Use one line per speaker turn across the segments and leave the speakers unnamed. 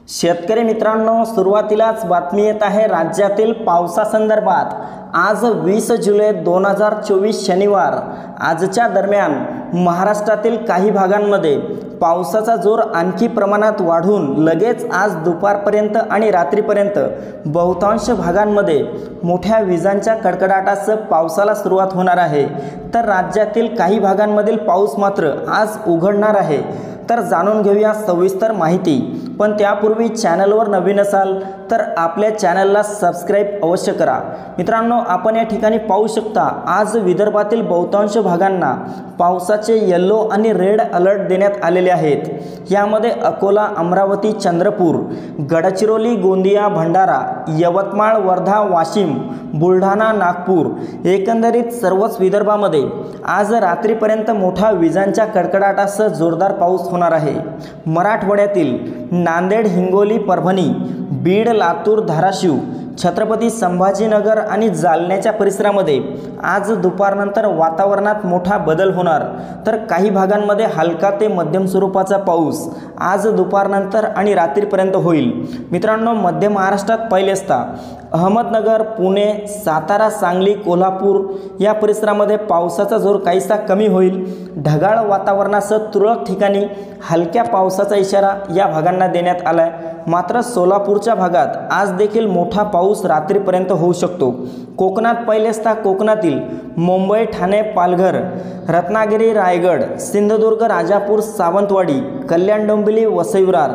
शेतकरी मित्रांनो, सुरुवातीलाच बातमी येत आहे राज्यातील पावसासंदर्भात। आज 20 जुलै 2024 शनिवार आजच्या दरम्यान महाराष्ट्रातील काही भागांमध्ये पावसाचा जोर आणखी प्रमाणात वाढून लगेच आज दुपारपर्यंत आणि रात्रीपर्यंत बहुतांश भागांमध्ये मोठ्या विजांच्या कडकडाटासह पावसाला सुरुवात होणार आहे। तर राज्यातील काही भागांमधील पाऊस मात्र आज उघडणार आहे। तर जाणून घेऊया सविस्तर माहिती, पण त्यापूर्वी चॅनलवर नवीन असाल तर आपल्या चॅनलला सबस्क्राइब अवश्य करा। मित्रांनो, आपण या ठिकाणी पाहू शकता आज विदर्भातील बहुतांश भागांना पावसाचे येलो आणि रेड अलर्ट देण्यात आलेले आहेत। यामध्ये अकोला, अमरावती, चंद्रपूर, गडचिरोली, गोंदिया, भंडारा, यवतमाळ, वर्धा, वाशिम, बुलढाणा, नागपूर एकंदरीत सर्वच विदर्भामध्ये आज रात्रीपर्यंत मोठा विजांच्या कडकडाटासह जोरदार पाऊस होणार आहे। मराठवाड्यातील नांदेड, हिंगोली, परभणी, बीड, लातूर, धाराशिव, छत्रपती संभाजीनगर आणि जालन्याच्या परिसरामध्ये आज दुपारनंतर वातावरणात मोठा बदल होणार। तर काही भागांमध्ये हलका ते मध्यम स्वरूपाचा पाऊस आज दुपारनंतर आणि रात्रीपर्यंत होईल। मित्रांनो, मध्य महाराष्ट्रात पहिले असता अहमदनगर, पुणे, सातारा, सांगली, कोल्हापूर या परिसरामध्ये पावसाचा जोर काहीसा कमी होईल। ढगाळ वातावरणासह तुरळक ठिकाणी हलक्या पावसाचा इशारा या भागांना देण्यात आला आहे। मात्र सोलापूरच्या भागात आज देखील मोठा पाऊस रात्रीपर्यंत होऊ शकतो। कोकणात पहिले असता कोकणातील मुंबई, ठाणे, पालघर, रत्नागिरी, रायगड, सिंधुदुर्ग, राजापूर, सावंतवाडी, कल्याण, डोंबिवली, वसई विरार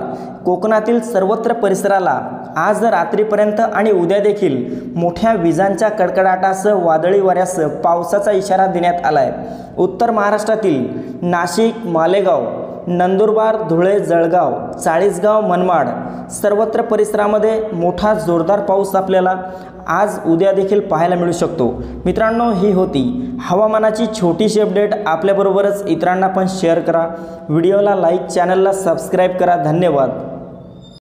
कोकणातील सर्वत्र परिसराला आज रात्रीपर्यंत आणि उद्या देखील मोठ्या विजांच्या कडकडाटासह वादळी वाऱ्यासह पावसाचा इशारा देण्यात आला आहे। उत्तर महाराष्ट्रातील नाशिक, मालेगाव, नंदुरबार, धुळे, जळगाव, चाळीसगाव, मनमाड सर्वत्र परिसरामध्ये मोठा जोरदार पाऊस आपल्याला आज उद्या देखील पाहायला मिळू शकतो। मित्रांनो, ही होती हवामानाची छोटीशी अपडेट। आपल्याबरोबरच इतरांना पण शेअर करा, व्हिडिओला लाईक, चॅनलला सबस्क्राईब करा। धन्यवाद।